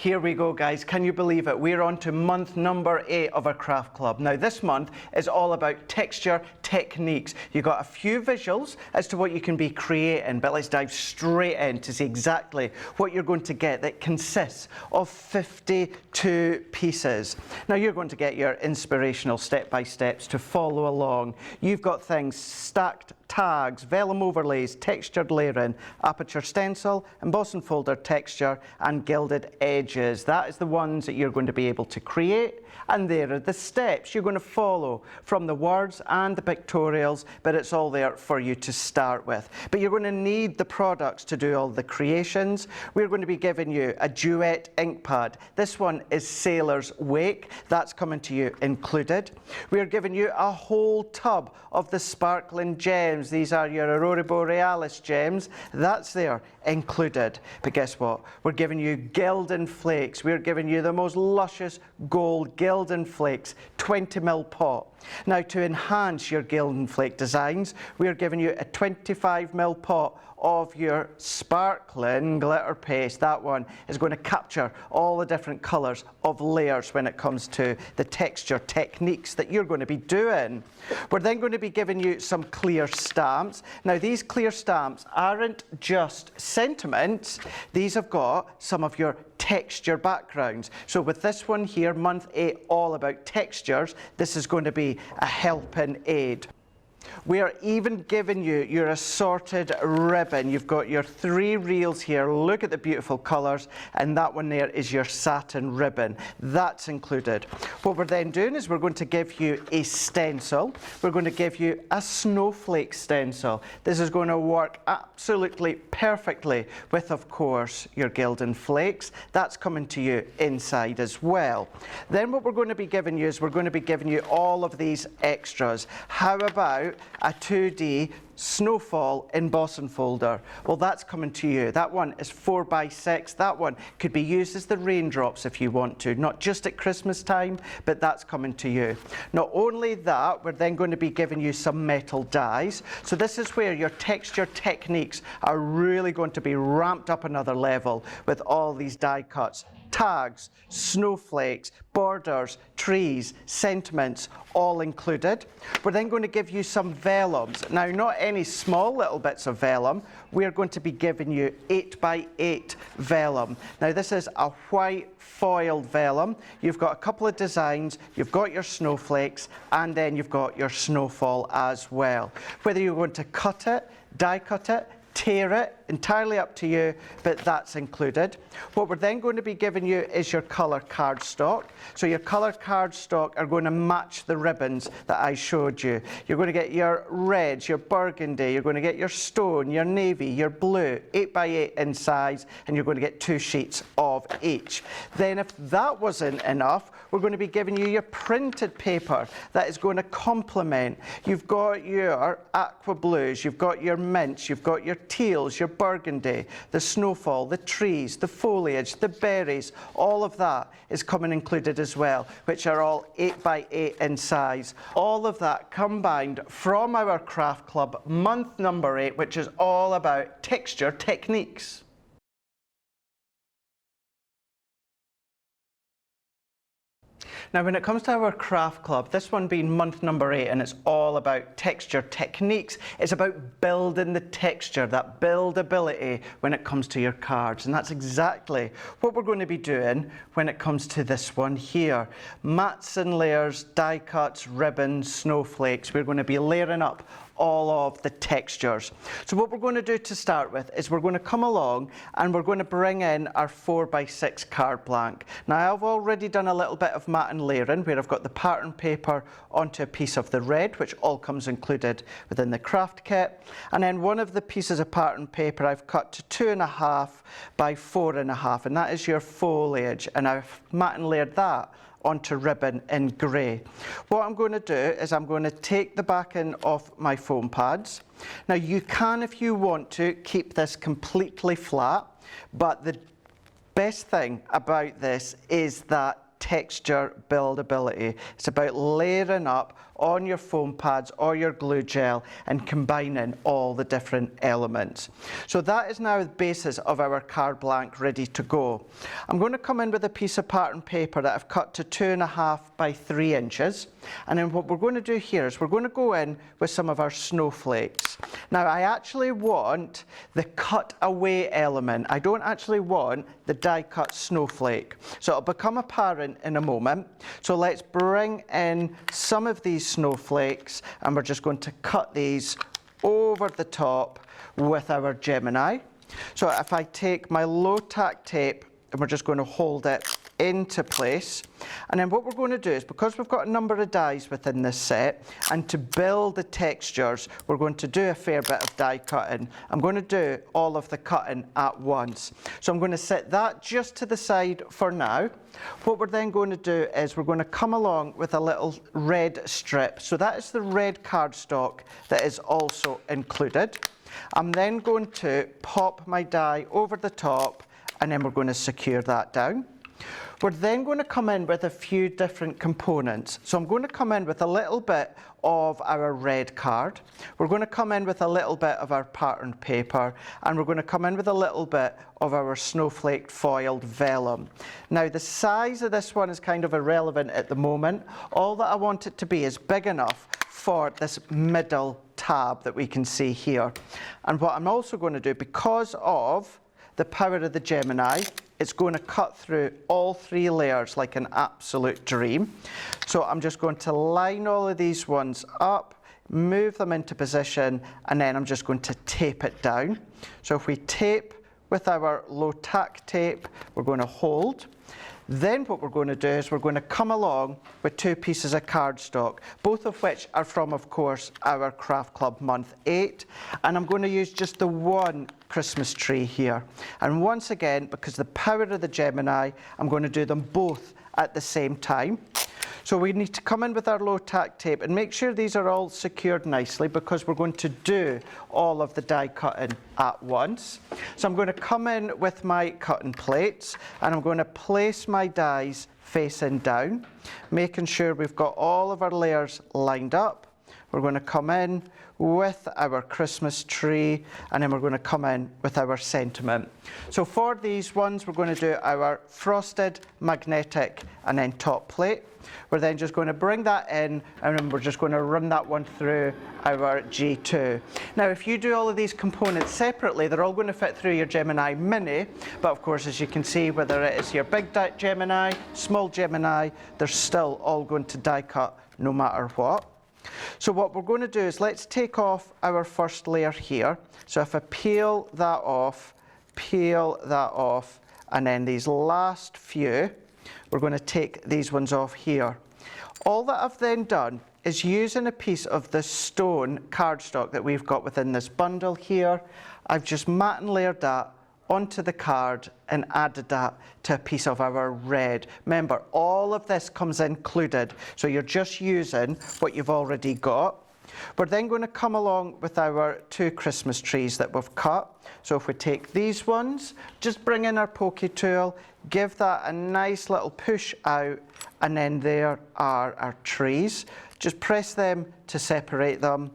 Here we go, guys. Can you believe it? We're on to month number 8 of our craft club. Now, this month is all about texture techniques. You've got a few visuals as to what you can be creating, but let's dive straight in to see exactly what you're going to get that consists of 52 pieces. Now, you're going to get your inspirational step-by-steps to follow along. You've got things stacked tags, vellum overlays, textured layering, aperture stencil, embossing folder texture, and gilded edges. That is the ones that you're going to be able to create, and there are the steps you're going to follow from the words and the pictorials, but it's all there for you to start with. But you're going to need the products to do all the creations. We're going to be giving you a Duet Inkpad. This one is Sailor's Wake. That's coming to you included. We're giving you a whole tub of the sparkling gems. These are your Aurora Borealis gems. That's there included. But guess what? We're giving you Gilding Flakes. We're giving you the most luscious gold Gilding Flakes, 20ml pot. Now, to enhance your Gilding Flake designs, we're giving you a 25ml pot of your sparkling glitter paste. That one is going to capture all the different colours of layers when it comes to the texture techniques that you're going to be doing. We're then going to be giving you some clear stamps. Now, these clear stamps aren't just sentiments. These have got some of your texture backgrounds. So with this one here, month 8, all about textures, this is going to be a helping aid. We are even giving you your assorted ribbon. You've got your 3 reels here. Look at the beautiful colours, and that one there is your satin ribbon. That's included. What we're then doing is we're going to give you a stencil. We're going to give you a snowflake stencil. This is going to work absolutely perfectly with, of course, your Gilding Flakes. That's coming to you inside as well. Then what we're going to be giving you is we're going to be giving you all of these extras. How about a 2D snowfall embossing folder? Well, that's coming to you. That one is 4x6. That one could be used as the raindrops if you want to, not just at Christmas time, but that's coming to you. Not only that, we're then going to be giving you some metal dies. So this is where your texture techniques are really going to be ramped up another level with all these die cuts. Tags, snowflakes, borders, trees, sentiments, all included. We're then going to give you some vellums. Now, not any small little bits of vellum. We're going to be giving you 8x8 vellum. Now, this is a white foiled vellum. You've got a couple of designs. You've got your snowflakes, and then you've got your snowfall as well. Whether you're going to cut it, die cut it, tear it, entirely up to you, but that's included. What we're then going to be giving you is your colour cardstock. So your colour cardstock are going to match the ribbons that I showed you. You're going to get your reds, your burgundy, you're going to get your stone, your navy, your blue, 8x8 in size, and you're going to get 2 sheets of each. Then if that wasn't enough, we're going to be giving you your printed paper that is going to complement. You've got your aqua blues, you've got your mints, you've got your teals, your burgundy, the snowfall, the trees, the foliage, the berries, all of that is coming included as well, which are all 8x8 in size. All of that combined from our craft club month number 8, which is all about texture techniques. Now, when it comes to our craft club, this one being month number 8, and it's all about texture techniques, it's about building the texture, that buildability when it comes to your cards. And that's exactly what we're going to be doing when it comes to this one here. Mats and layers, die cuts, ribbons, snowflakes. We're going to be layering up all of the textures. So what we're going to do to start with is we're going to come along and we're going to bring in our 4x6 card blank. Now, I've already done a little bit of mat and layering where I've got the pattern paper onto a piece of the red, which all comes included within the craft kit. And then one of the pieces of pattern paper I've cut to 2.5 by 4.5, and that is your foliage, and I've mat and layered that onto ribbon in grey. What I'm going to do is I'm going to take the backing off my foam pads. Now, you can, if you want to, keep this completely flat, but the best thing about this is that texture buildability. It's about layering up on your foam pads or your glue gel and combining all the different elements. So that is now the basis of our card blank ready to go. I'm going to come in with a piece of pattern paper that I've cut to 2.5 by 3 inches, and then what we're going to do here is we're going to go in with some of our snowflakes. Now I actually want the cut away element. I don't actually want the die cut snowflake. So it'll become apparent in a moment. So let's bring in some of these snowflakes, and we're just going to cut these over the top with our Gemini. So if I take my low tack tape, and we're just going to hold it into place, and then what we're going to do is, because we've got a number of dies within this set, and to build the textures we're going to do a fair bit of die cutting. I'm going to do all of the cutting at once, so I'm going to set that just to the side for now. What we're then going to do is we're going to come along with a little red strip, so that is the red cardstock that is also included. I'm then going to pop my die over the top, and then we're going to secure that down. We're then going to come in with a few different components. So I'm going to come in with a little bit of our red card. We're going to come in with a little bit of our patterned paper, and we're going to come in with a little bit of our snowflake foiled vellum. Now the size of this one is kind of irrelevant at the moment. All that I want it to be is big enough for this middle tab that we can see here. And what I'm also going to do, because of the power of the Gemini, it's going to cut through all 3 layers like an absolute dream. So I'm just going to line all of these ones up, move them into position, and then I'm just going to tape it down. So if we tape with our low tack tape, we're going to hold. Then what we're going to do is we're going to come along with 2 pieces of cardstock, both of which are from, of course, our Craft Club month 8. And I'm going to use just the one Christmas tree here. And once again, because the power of the Gemini, I'm going to do them both at the same time. So we need to come in with our low tack tape and make sure these are all secured nicely, because we're going to do all of the die cutting at once. So I'm going to come in with my cutting plates, and I'm going to place my dies facing down, making sure we've got all of our layers lined up. We're going to come in with our Christmas tree, and then we're going to come in with our sentiment. So for these ones, we're going to do our frosted, magnetic, and then top plate. We're then just going to bring that in, and then we're just going to run that one through our G2. Now, if you do all of these components separately, they're all going to fit through your Gemini Mini, but of course, as you can see, whether it is your big Gemini, small Gemini, they're still all going to die cut no matter what. So what we're going to do is, let's take off our first layer here. So if I peel that off, and then these last few, we're going to take these ones off here. All that I've then done is, using a piece of the stone cardstock that we've got within this bundle here, I've just matte and layered that onto the card and added that to a piece of our red. Remember, all of this comes included, so you're just using what you've already got. We're then going to come along with our 2 Christmas trees that we've cut. So if we take these ones, just bring in our pokey tool, give that a nice little push out, and then there are our trees. Just press them to separate them.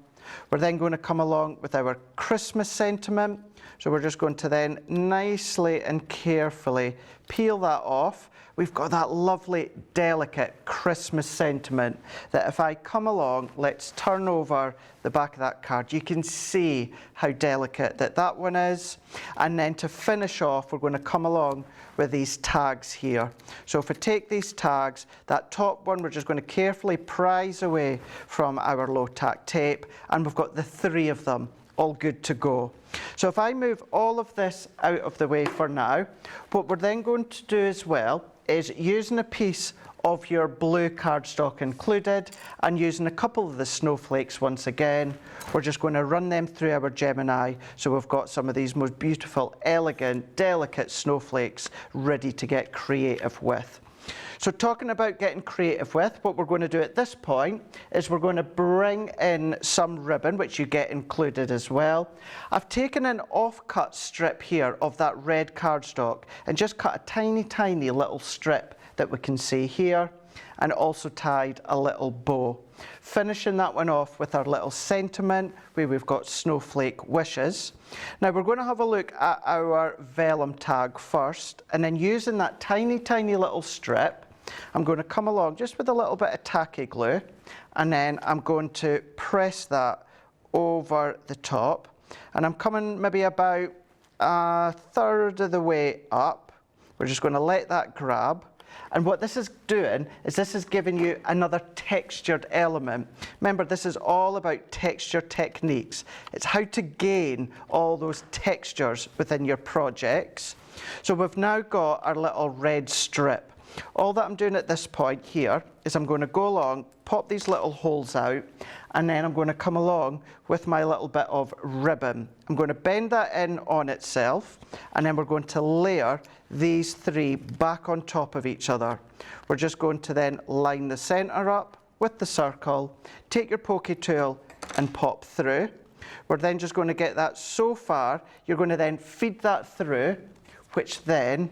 We're then going to come along with our Christmas sentiment. So we're just going to then nicely and carefully peel that off. We've got that lovely, delicate Christmas sentiment that if I come along, let's turn over the back of that card, you can see how delicate that one is. And then to finish off, we're going to come along with these tags here. So if I take these tags, that top one, we're just going to carefully prise away from our low tack tape, and we've got the 3 of them all good to go. So if I move all of this out of the way for now, what we're then going to do as well is, using a piece of your blue cardstock included and using a couple of the snowflakes once again, we're just going to run them through our Gemini, so we've got some of these most beautiful, elegant, delicate snowflakes ready to get creative with. So talking about getting creative with, what we're going to do at this point is we're going to bring in some ribbon, which you get included as well. I've taken an off-cut strip here of that red cardstock and just cut a tiny, tiny little strip that we can see here. and also tied a little bow. Finishing that one off with our little sentiment where we've got snowflake wishes. Now we're going to have a look at our vellum tag first, and then using that tiny, tiny little strip, I'm going to come along just with a little bit of tacky glue, and then I'm going to press that over the top, and I'm coming maybe about a third of the way up. We're just going to let that grab. And what this is doing is this is giving you another textured element. Remember, this is all about texture techniques. It's how to gain all those textures within your projects. So we've now got our little red strip. All that I'm doing at this point here is I'm going to go along, pop these little holes out, and then I'm going to come along with my little bit of ribbon. I'm going to bend that in on itself, and then we're going to layer these three back on top of each other. We're just going to then line the center up with the circle, take your pokey tool and pop through. We're then just going to get that so far, you're going to then feed that through, which then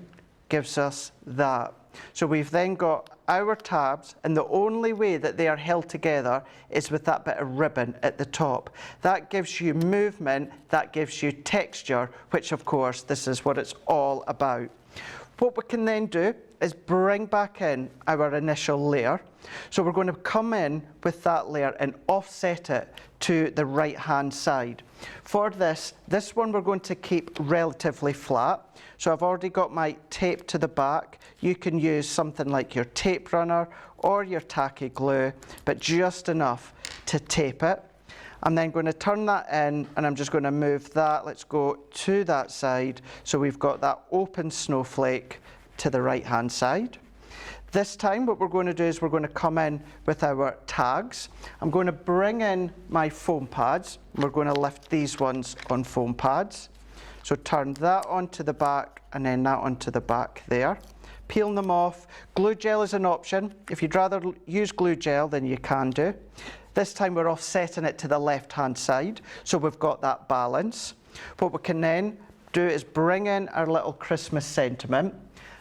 gives us that. So we've then got our tabs, and the only way that they are held together is with that bit of ribbon at the top. That gives you movement, that gives you texture, which of course this is what it's all about. What we can then do is bring back in our initial layer. So we're going to come in with that layer and offset it to the right hand side. For this one we're going to keep relatively flat. So I've already got my tape to the back. You can use something like your tape runner or your tacky glue, but just enough to tape it. I'm then going to turn that in, and I'm just going to move that. Let's go to that side. So we've got that open snowflake to the right hand side. This time what we're going to do is we're going to come in with our tags. I'm going to bring in my foam pads. We're going to lift these ones on foam pads. So turn that onto the back and then that onto the back there. Peel them off. Glue gel is an option. If you'd rather use glue gel, then you can do. This time we're offsetting it to the left hand side, so we've got that balance. What we can then do is bring in our little Christmas sentiment.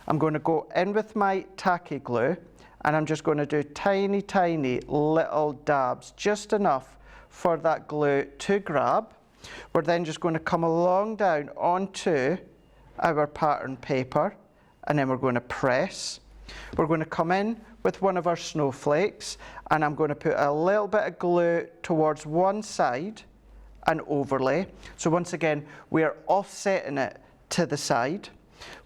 I'm going to go in with my tacky glue, and I'm just going to do tiny, tiny little dabs, just enough for that glue to grab. We're then just going to come along down onto our pattern paper, and then we're going to press. We're going to come in with one of our snowflakes, and I'm going to put a little bit of glue towards one side and overlay. So once again, we are offsetting it to the side.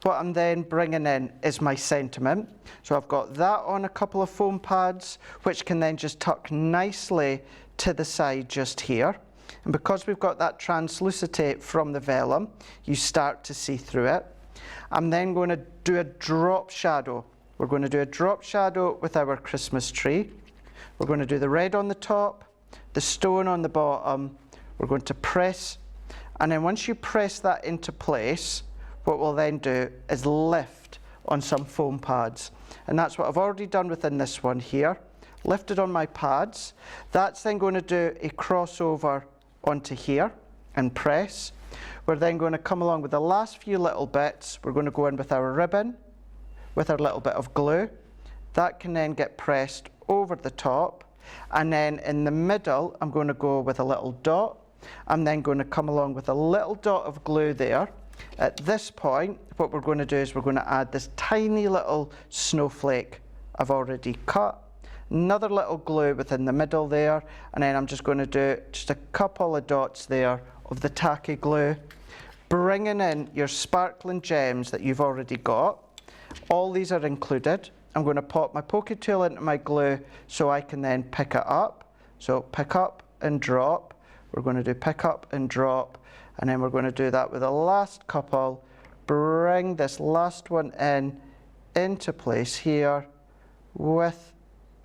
What I'm then bringing in is my sentiment. So I've got that on a couple of foam pads, which can then just tuck nicely to the side just here. And because we've got that translucity from the vellum, you start to see through it. I'm then going to do a drop shadow. We're going to do a drop shadow with our Christmas tree. We're going to do the red on the top, the stone on the bottom. We're going to press, and then once you press that into place, what we'll then do is lift on some foam pads. And that's what I've already done within this one here. Lifted on my pads. That's then going to do a crossover onto here and press. We're then going to come along with the last few little bits. We're going to go in with our ribbon, with our little bit of glue. That can then get pressed over the top. And then in the middle, I'm going to go with a little dot. I'm then going to come along with a little dot of glue there. At this point, what we're going to do is we're going to add this tiny little snowflake I've already cut. Another little glue within the middle there, and then I'm just going to do just a couple of dots there of the tacky glue, bringing in your sparkling gems that you've already got. All these are included. I'm going to pop my pokey tool into my glue so I can then pick it up. So pick up and drop. We're going to do pick up and drop, and then we're going to do that with the last couple. Bring this last one into place here with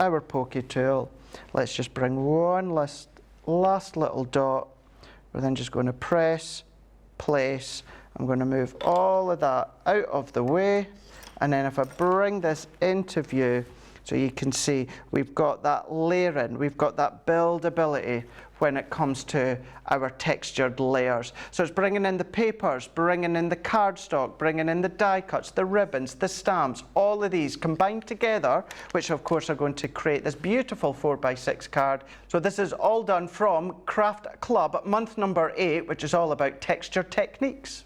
our pokey tool. Let's just bring one last little dot. We're then just going to press, place. I'm going to move all of that out of the way, and then if I bring this into view, so you can see we've got that layering, we've got that buildability when it comes to our textured layers. So it's bringing in the papers, bringing in the cardstock, bringing in the die cuts, the ribbons, the stamps, all of these combined together, which of course are going to create this beautiful 4x6 card. So this is all done from Craft Club month number 8, which is all about texture techniques.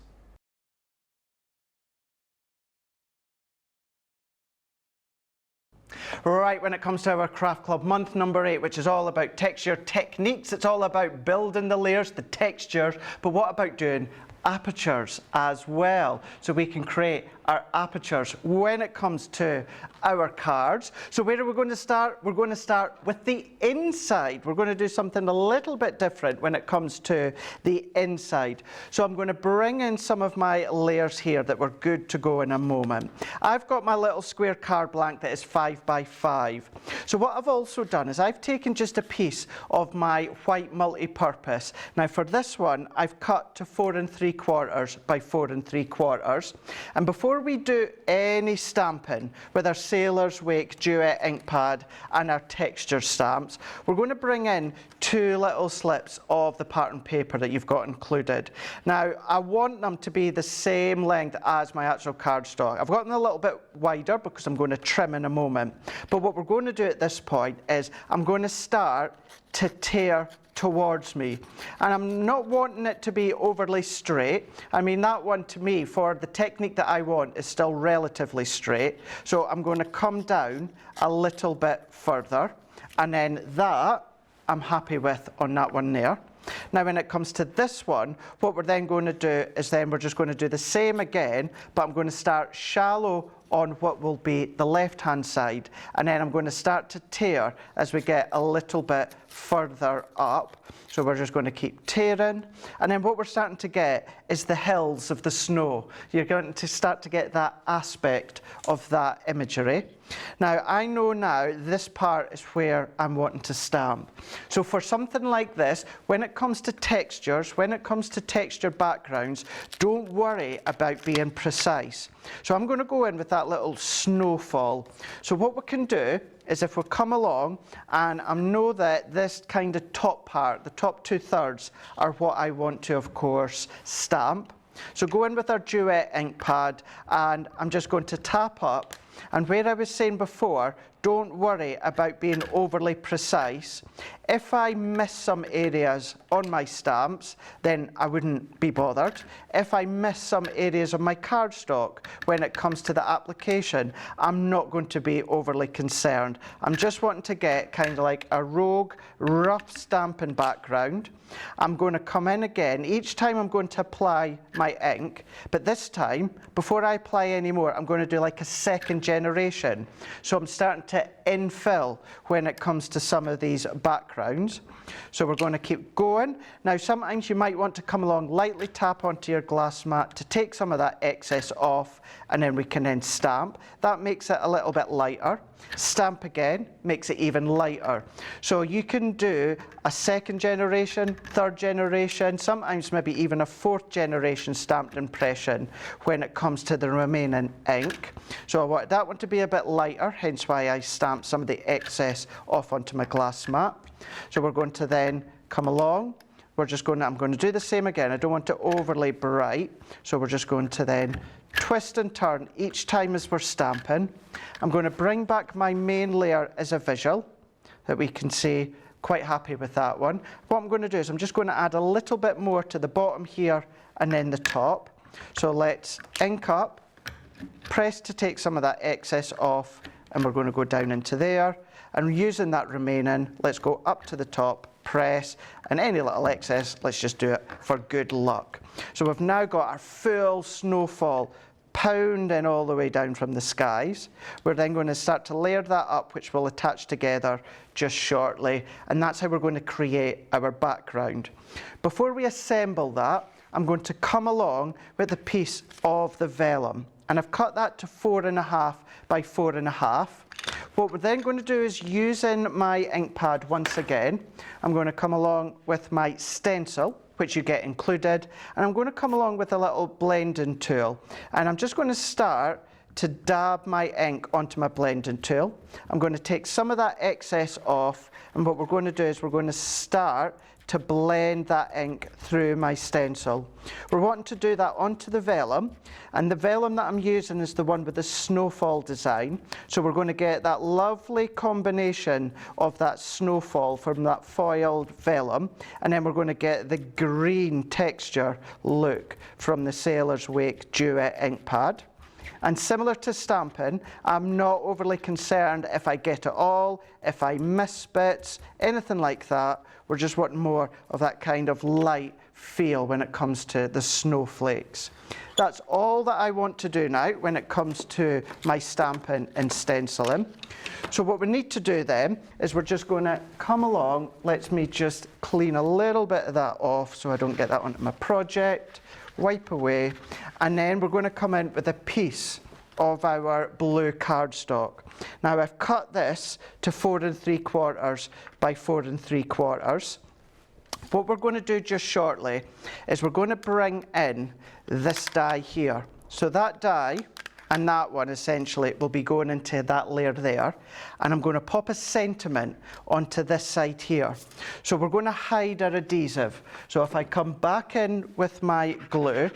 Right, when it comes to our Craft Club month number 8, which is all about texture techniques, it's all about building the layers, the textures, but what about doing apertures as well, so we can create our apertures when it comes to our cards. So where are we going to start? We're going to start with the inside. We're going to do something a little bit different when it comes to the inside. So I'm going to bring in some of my layers here that were good to go in a moment. I've got my little square card blank that is 5x5. So what I've also done is I've taken just a piece of my white multi-purpose. Now for this one, I've cut to 4 3/4 by 4 3/4. And before we do any stamping with our Sailor's Wake Duet Inkpad and our texture stamps, we're going to bring in 2 little slips of the pattern paper that you've got included. Now, I want them to be the same length as my actual cardstock. I've got them a little bit wider because I'm going to trim in a moment. But what we're going to do at this point is I'm going to start to tear towards me, and I'm not wanting it to be overly straight. I mean, that one to me, for the technique that I want, is still relatively straight. So I'm going to come down a little bit further, and then that I'm happy with on that one there. Now when it comes to this one, what we're then going to do is then we're just going to do the same again, but I'm going to start shallow on what will be the left hand side, and then I'm going to start to tear as we get a little bit further up. So we're just going to keep tearing, and then what we're starting to get is the hills of the snow. You're going to start to get that aspect of that imagery. Now I know now this part is where I'm wanting to stamp. So for something like this, when it comes to textures, when it comes to texture backgrounds, don't worry about being precise. So I'm going to go in with that little snowfall. So what we can do is if we come along, and I know that this kind of top part, the top 2/3, are what I want to, of course, stamp. So go in with our Duet Inkpad, and I'm just going to tap up. And where I was saying before, don't worry about being overly precise. If I miss some areas on my stamps, then I wouldn't be bothered. If I miss some areas of my cardstock when it comes to the application, I'm not going to be overly concerned. I'm just wanting to get kind of like a rogue, rough stamping background. I'm going to come in again. Each time I'm going to apply my ink, but this time, before I apply any more, I'm going to do like a second generation. So I'm starting to infill when it comes to some of these backgrounds. So we're going to keep going. Now sometimes you might want to come along, lightly tap onto your glass mat to take some of that excess off, and then we can then stamp. That makes it a little bit lighter. Stamp again, makes it even lighter. So you can do a second generation, third generation, sometimes maybe even a 4th generation stamped impression when it comes to the remaining ink. So I want that one to be a bit lighter, hence why I stamped some of the excess off onto my glass mat. So we're going to then come along. I'm going to do the same again. I don't want it overly bright, so we're just going to then twist and turn each time as we're stamping. I'm going to bring back my main layer as a visual that we can see. Quite happy with that one. What I'm going to do is I'm just going to add a little bit more to the bottom here and then the top. So let's ink up, press to take some of that excess off, and we're going to go down into there. And using that remaining, let's go up to the top, press, and any little excess, let's just do it for good luck. So we've now got our full snowfall pounding all the way down from the skies. We're then going to start to layer that up, which will attach together just shortly, and that's how we're going to create our background. Before we assemble that, I'm going to come along with a piece of the vellum, and I've cut that to 4.5 by 4.5. What we're then going to do is, using my Inkpad once again, I'm going to come along with my stencil, which you get included, and I'm going to come along with a little blending tool, and I'm just going to start to dab my ink onto my blending tool. I'm going to take some of that excess off, and what we're going to do is we're going to start to blend that ink through my stencil. We're wanting to do that onto the vellum, and the vellum that I'm using is the one with the snowfall design. So we're going to get that lovely combination of that snowfall from that foiled vellum, and then we're going to get the green texture look from the Sailor's Wake Duet Inkpad. And similar to stamping, I'm not overly concerned if I get it all, if I miss bits, anything like that. We're just wanting more of that kind of light feel when it comes to the snowflakes. That's all that I want to do now when it comes to my stamping and stenciling. So what we need to do then is we're just going to come along. Let me just clean a little bit of that off so I don't get that onto my project. Wipe away, and then we're going to come in with a piece of our blue cardstock. Now I've cut this to 4 3/4 by 4 3/4. What we're going to do just shortly is we're going to bring in this die here. So that die and that one essentially will be going into that layer there, and I'm going to pop a sentiment onto this side here. So we're going to hide our adhesive. So if I come back in with my glue,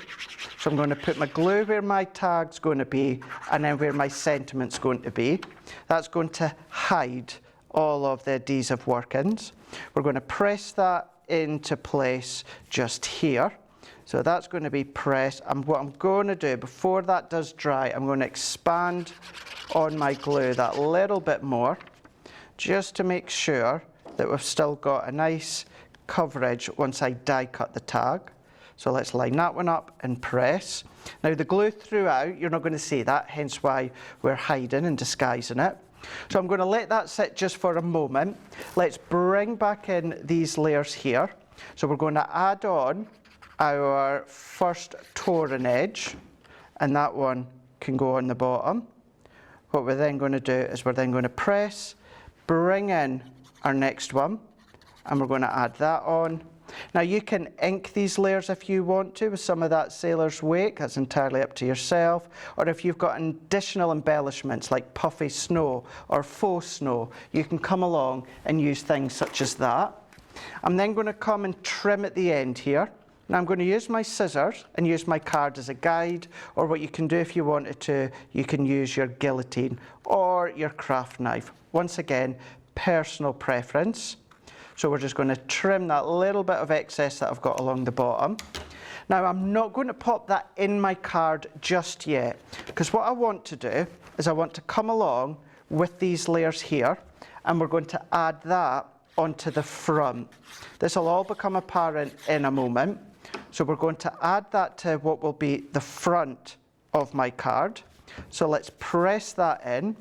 so I'm going to put my glue where my tag's going to be and then where my sentiment's going to be. That's going to hide all of the adhesive workings. We're going to press that into place just here. So that's going to be pressed, and what I'm going to do before that does dry, I'm going to expand on my glue that little bit more, just to make sure that we've still got a nice coverage once I die cut the tag. So let's line that one up and press. Now the glue throughout, you're not going to see that, hence why we're hiding and disguising it. So I'm going to let that sit just for a moment. Let's bring back in these layers here. So we're going to add on our first torn edge, and that one can go on the bottom. What we're then going to do is we're then going to press, bring in our next one, and we're going to add that on. Now you can ink these layers if you want to with some of that Sailor's Wake, that's entirely up to yourself, or if you've got additional embellishments like puffy snow or faux snow, you can come along and use things such as that. I'm then going to come and trim at the end here. Now I'm going to use my scissors and use my card as a guide, or what you can do if you wanted to, you can use your guillotine or your craft knife. Once again, personal preference. So we're just going to trim that little bit of excess that I've got along the bottom. Now I'm not going to pop that in my card just yet, because what I want to do is I want to come along with these layers here, and we're going to add that onto the front. This will all become apparent in a moment. So we're going to add that to what will be the front of my card. So let's press that in.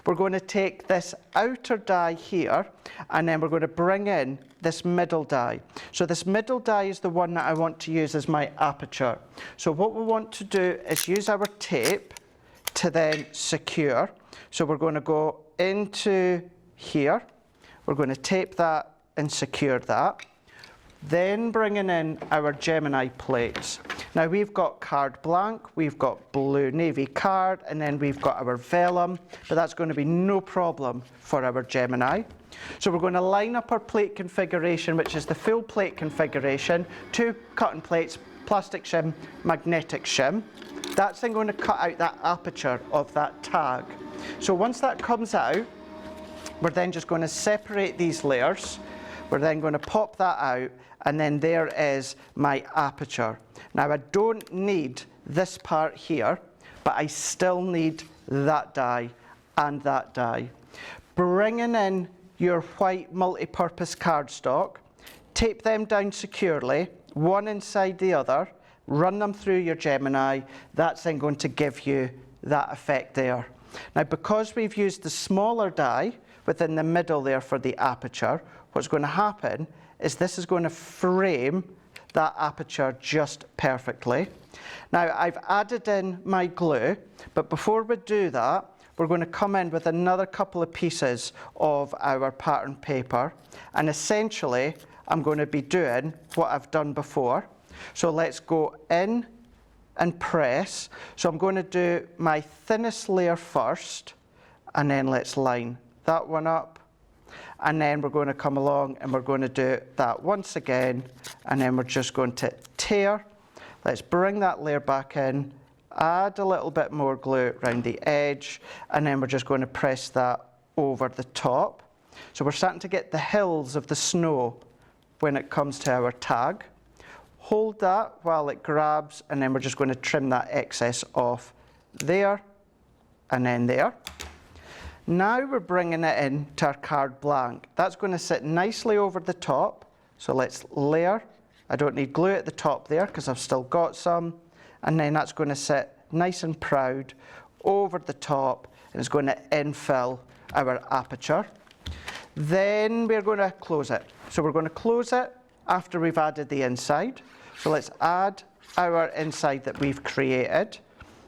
We're going to take this outer die here, and then we're going to bring in this middle die. So this middle die is the one that I want to use as my aperture. So what we want to do is use our tape to then secure. So we're going to go into here. We're going to tape that and secure that. Then bringing in our Gemini plates. Now we've got card blank, we've got blue navy card, and then we've got our vellum, but that's going to be no problem for our Gemini. So we're going to line up our plate configuration, which is the full plate configuration, 2 cutting plates, plastic shim, magnetic shim. That's then going to cut out that aperture of that tag. So once that comes out, we're then just going to separate these layers. We're then going to pop that out, and then there is my aperture. Now I don't need this part here, but I still need that die and that die. Bringing in your white multi-purpose cardstock, tape them down securely, one inside the other, run them through your Gemini. That's then going to give you that effect there. Now because we've used the smaller die within the middle there for the aperture, what's going to happen is this is going to frame that aperture just perfectly. Now I've added in my glue, but before we do that, we're going to come in with another couple of pieces of our pattern paper, and essentially I'm going to be doing what I've done before. So let's go in and press. So I'm going to do my thinnest layer first, and then let's line that one up And then we're going to come along and we're going to do that once again. And then we're just going to tear. Let's bring that layer back in, add a little bit more glue around the edge, and then we're just going to press that over the top. So we're starting to get the hills of the snow when it comes to our tag. Hold that while it grabs, and then we're just going to trim that excess off there and then there. Now we're bringing it in to our card blank. That's going to sit nicely over the top. So let's layer. I don't need glue at the top there because I've still got some. And then that's going to sit nice and proud over the top, and it's going to infill our aperture. Then we're going to close it. So we're going to close it after we've added the inside. So let's add our inside that we've created.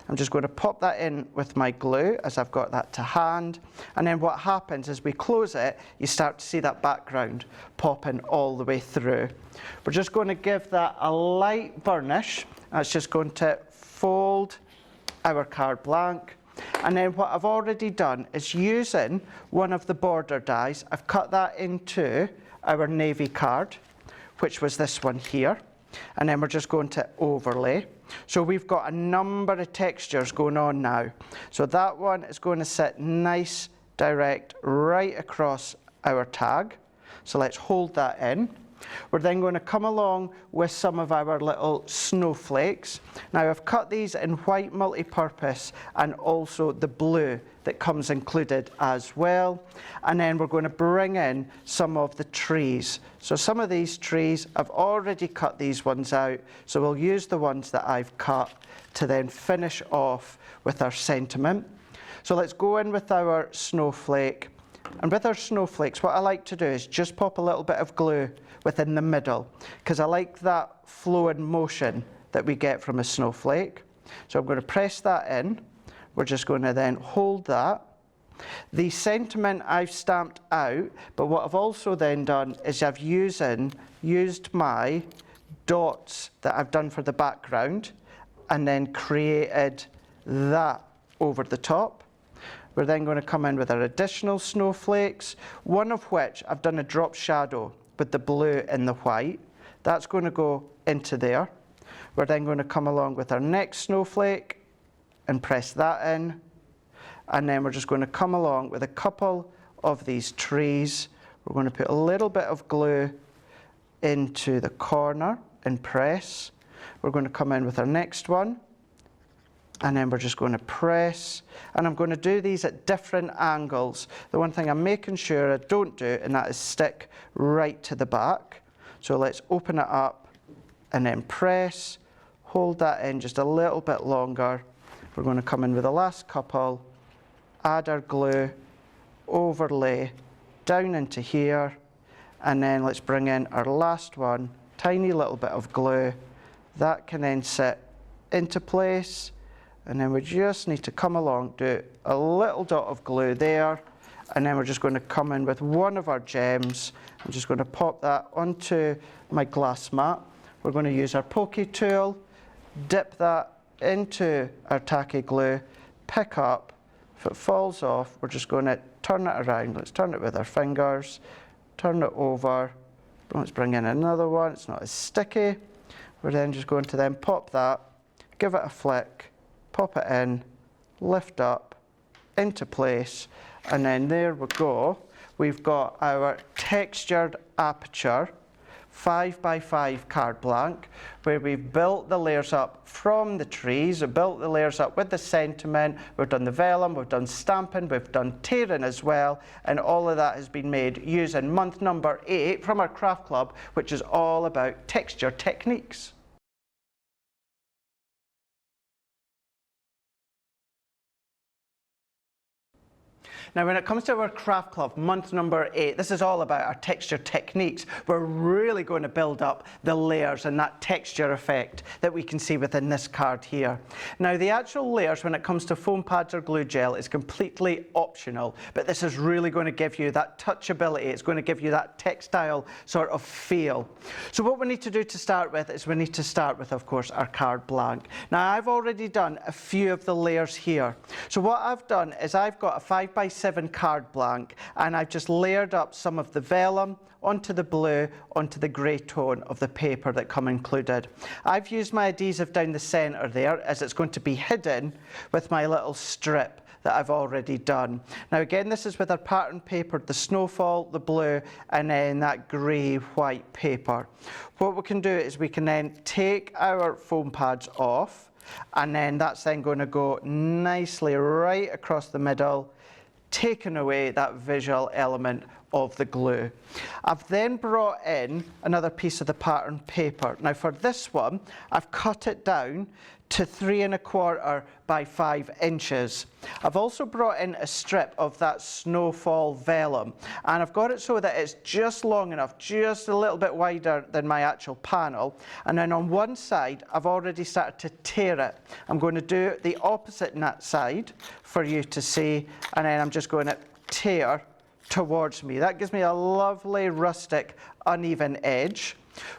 I'm just going to pop that in with my glue as I've got that to hand. And then what happens as we close it, you start to see that background popping all the way through. We're just going to give that a light burnish. That's just going to fold our card blank. And then what I've already done is using one of the border dies, I've cut that into our navy card, which was this one here. And then we're just going to overlay. So we've got a number of textures going on now. So that one is going to sit nice, direct, right across our tag. So let's hold that in. We're then going to come along with some of our little snowflakes. Now I've cut these in white multi-purpose and also the blue that comes included as well. And then we're going to bring in some of the trees. So some of these trees, I've already cut these ones out. So we'll use the ones that I've cut to then finish off with our sentiment. So let's go in with our snowflake. And with our snowflakes, what I like to do is just pop a little bit of glue within the middle, because I like that flow and motion that we get from a snowflake. So I'm going to press that in. We're just going to then hold that. The sentiment I've stamped out, but what I've also then done is I've used my dots that I've done for the background and then created that over the top. We're then going to come in with our additional snowflakes, one of which I've done a drop shadow with the blue and the white. That's going to go into there. We're then going to come along with our next snowflake and press that in. And then we're just going to come along with a couple of these trees. We're going to put a little bit of glue into the corner and press. We're going to come in with our next one. And then we're just going to press. And I'm going to do these at different angles. The one thing I'm making sure I don't do, and that is stick right to the back. So let's open it up and then press. Hold that in just a little bit longer. We're going to come in with the last couple, add our glue, overlay down into here, and then let's bring in our last one, tiny little bit of glue. That can then sit into place, and then we just need to come along, do a little dot of glue there, and then we're just going to come in with one of our gems. I'm just going to pop that onto my glass mat. We're going to use our pokey tool, dip that into our tacky glue, pick up. If it falls off, we're just going to turn it around. Let's turn it with our fingers, turn it over. Let's bring in another one. It's not as sticky. We're then just going to then pop that, give it a flick, pop it in, lift up, into place, and then there we go. We've got our textured aperture 5x5 card blank, where we've built the layers up from the trees, we've built the layers up with the sentiment, we've done the vellum, we've done stamping, we've done tearing as well, and all of that has been made using month number 8 from our craft club, which is all about texture techniques. Now, when it comes to our craft club, month number 8, this is all about our texture techniques. We're really going to build up the layers and that texture effect that we can see within this card here. Now, the actual layers, when it comes to foam pads or glue gel, is completely optional, but this is really going to give you that touchability. It's going to give you that textile sort of feel. So what we need to do to start with is we need to start with, of course, our card blank. Now, I've already done a few of the layers here. So what I've done is I've got a 5x6 5x7 card blank, and I've just layered up some of the vellum onto the blue, onto the grey tone of the paper that come included. I've used my adhesive down the centre there, as it's going to be hidden with my little strip that I've already done. Now again, this is with our pattern paper, the snowfall, the blue, and then that grey-white paper. What we can do is we can then take our foam pads off, and then that's then going to go nicely right across the middle, taking away that visual element of the glue. I've then brought in another piece of the pattern paper. Now for this one, I've cut it down to 3 1/4 by 5 inches. I've also brought in a strip of that snowfall vellum, and I've got it so that it's just long enough, just a little bit wider than my actual panel, and then on one side I've already started to tear it. I'm going to do the opposite that side for you to see, and then I'm just going to tear towards me. That gives me a lovely rustic uneven edge.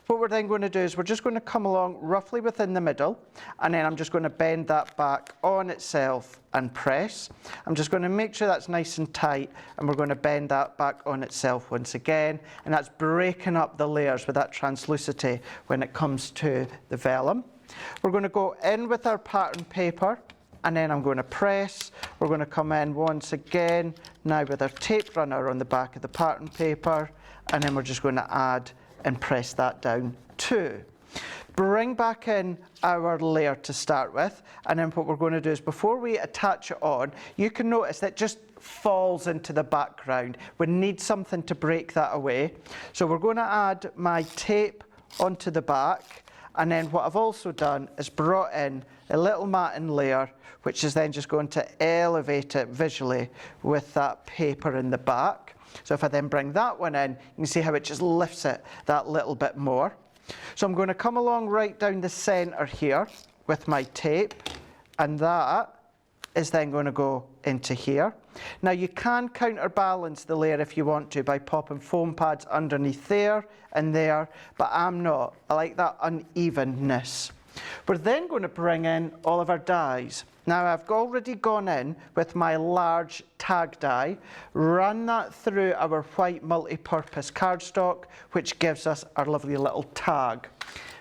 What we're then going to do is we're just going to come along roughly within the middle, and then I'm just going to bend that back on itself and press. I'm just going to make sure that's nice and tight, and we're going to bend that back on itself once again, and that's breaking up the layers with that translucity when it comes to the vellum. We're going to go in with our pattern paper, and then I'm going to press. We're going to come in once again now with our tape runner on the back of the pattern paper, and then we're just going to add and press that down too. Bring back in our layer to start with, and then what we're going to do is before we attach it on, you can notice that it just falls into the background. We need something to break that away. So we're going to add my tape onto the back, and then what I've also done is brought in a little matting layer, which is then just going to elevate it visually with that paper in the back. So if I then bring that one in, you can see how it just lifts it that little bit more. So I'm going to come along right down the centre here with my tape, and that is then going to go into here. Now you can counterbalance the layer if you want to by popping foam pads underneath there and there, but I'm not. I like that unevenness. We're then going to bring in all of our dies. Now I've already gone in with my large tag die, run that through our white multi-purpose cardstock, which gives us our lovely little tag.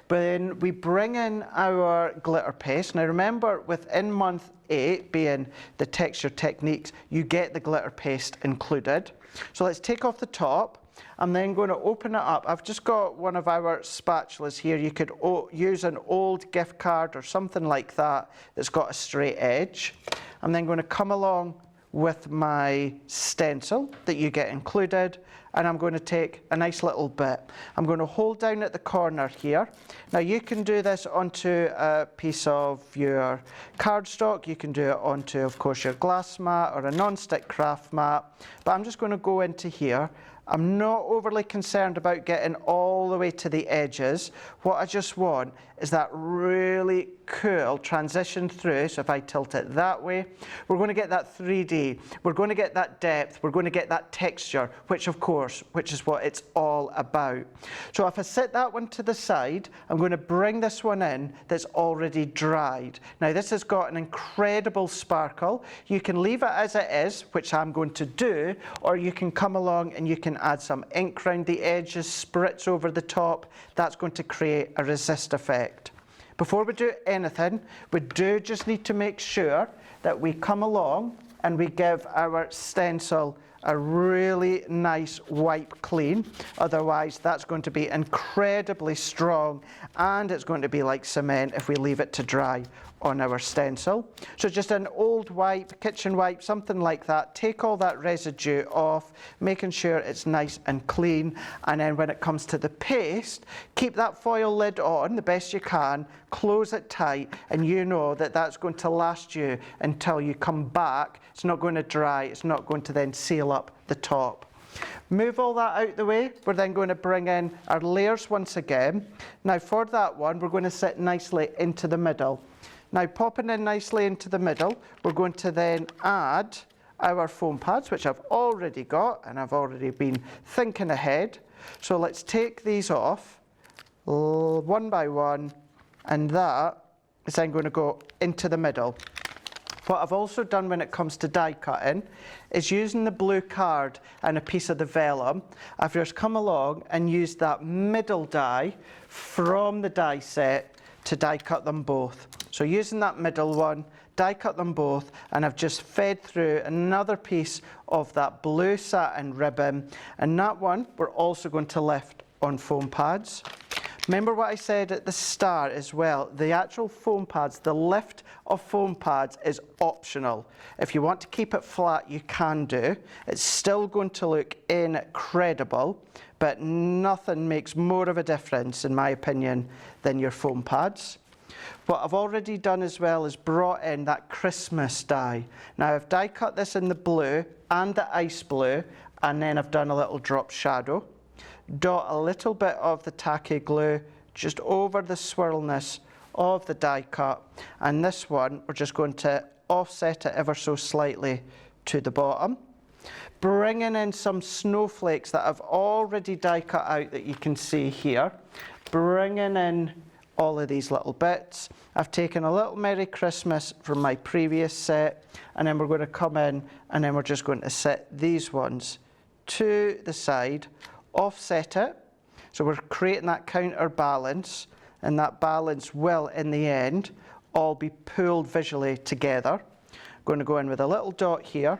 Then we bring in our glitter paste. Now remember, within month 8 being the texture techniques, you get the glitter paste included. So let's take off the top. I'm then going to open it up. I've just got one of our spatulas here. You could use an old gift card or something like that that's got a straight edge. I'm then going to come along with my stencil that you get included, and I'm going to take a nice little bit. I'm going to hold down at the corner here. Now you can do this onto a piece of your cardstock. You can do it onto, of course, your glass mat or a non-stick craft mat, but I'm just going to go into here. I'm not overly concerned about getting all the way to the edges. What I just want is that really cool transition through. So if I tilt it that way, we're going to get that 3D. We're going to get that depth. We're going to get that texture, which is what it's all about. So if I set that one to the side, I'm going to bring this one in that's already dried. Now this has got an incredible sparkle. You can leave it as it is, which I'm going to do, or you can come along and you can add some ink around the edges, spritz over the top. That's going to create a resist effect. Before we do anything, we do just need to make sure that we come along and we give our stencil a really nice wipe clean. Otherwise, that's going to be incredibly strong, and it's going to be like cement if we leave it to dry on our stencil. So just an old wipe, kitchen wipe, something like that. Take all that residue off, making sure it's nice and clean. And then when it comes to the paste, keep that foil lid on the best you can, close it tight, and you know that that's going to last you until you come back. It's not going to dry, it's not going to then seal up the top. Move all that out the way. We're then going to bring in our layers once again. Now for that one, we're going to sit nicely into the middle. Now popping in nicely into the middle, we're going to then add our foam pads, which I've already got, and I've already been thinking ahead. So let's take these off one by one, and that is then going to go into the middle. What I've also done when it comes to die cutting is using the blue card and a piece of the vellum. I've just come along and used that middle die from the die set to die cut them both. So using that middle one, die cut them both, and I've just fed through another piece of that blue satin ribbon, and that one we're also going to lift on foam pads. Remember what I said at the start as well, the actual foam pads, the lift of foam pads is optional. If you want to keep it flat, you can do. It's still going to look incredible, but nothing makes more of a difference, in my opinion, than your foam pads. What I've already done as well is brought in that Christmas die. Now I've die cut this in the blue and the ice blue, and then I've done a little drop shadow. Dot a little bit of the tacky glue just over the swirlness of the die cut, and this one we're just going to offset it ever so slightly to the bottom, bringing in some snowflakes that I've already die cut out that you can see here, bringing in all of these little bits. I've taken a little Merry Christmas from my previous set, and then we're going to come in and then we're just going to set these ones to the side, offset it, so we're creating that counterbalance, and that balance will in the end all be pulled visually together. I'm going to go in with a little dot here,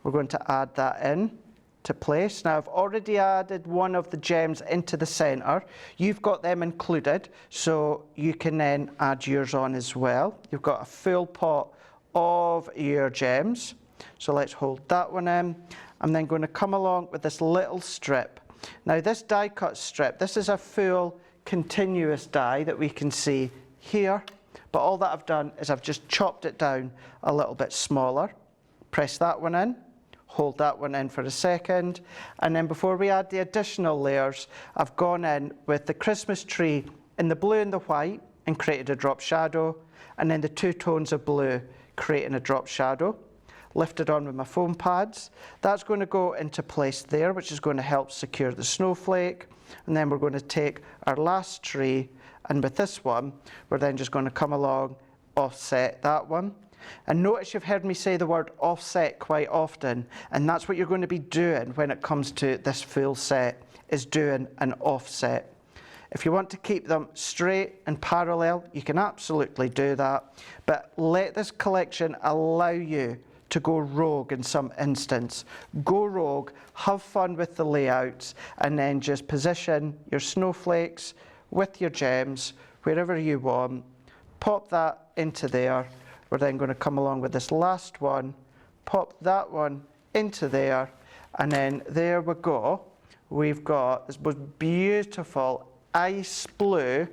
we're going to add that in to place. Now I've already added one of the gems into the center. You've got them included, so you can then add yours on as well. You've got a full pot of your gems, so let's hold that one in. I'm then going to come along with this little strip. Now this die cut strip, this is a full continuous die that we can see here, but all that I've done is I've just chopped it down a little bit smaller. Press that one in, hold that one in for a second, and then before we add the additional layers, I've gone in with the Christmas tree in the blue and the white and created a drop shadow, and then the two tones of blue creating a drop shadow. Lifted on with my foam pads. That's going to go into place there, which is going to help secure the snowflake. And then we're going to take our last tree, and with this one, we're then just going to come along, offset that one. And notice you've heard me say the word offset quite often, and that's what you're going to be doing when it comes to this full set, is doing an offset. If you want to keep them straight and parallel, you can absolutely do that, but let this collection allow you to go rogue in some instance. Go rogue, have fun with the layouts, and then just position your snowflakes with your gems wherever you want. Pop that into there. We're then going to come along with this last one, pop that one into there, and then there we go. We've got this most beautiful ice blue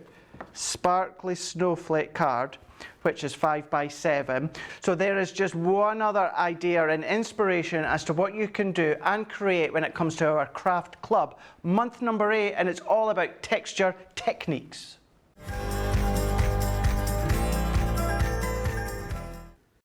sparkly snowflake card, which is 5 by 7. So there is just one other idea and inspiration as to what you can do and create when it comes to our craft club month number 8, and it's all about texture techniques.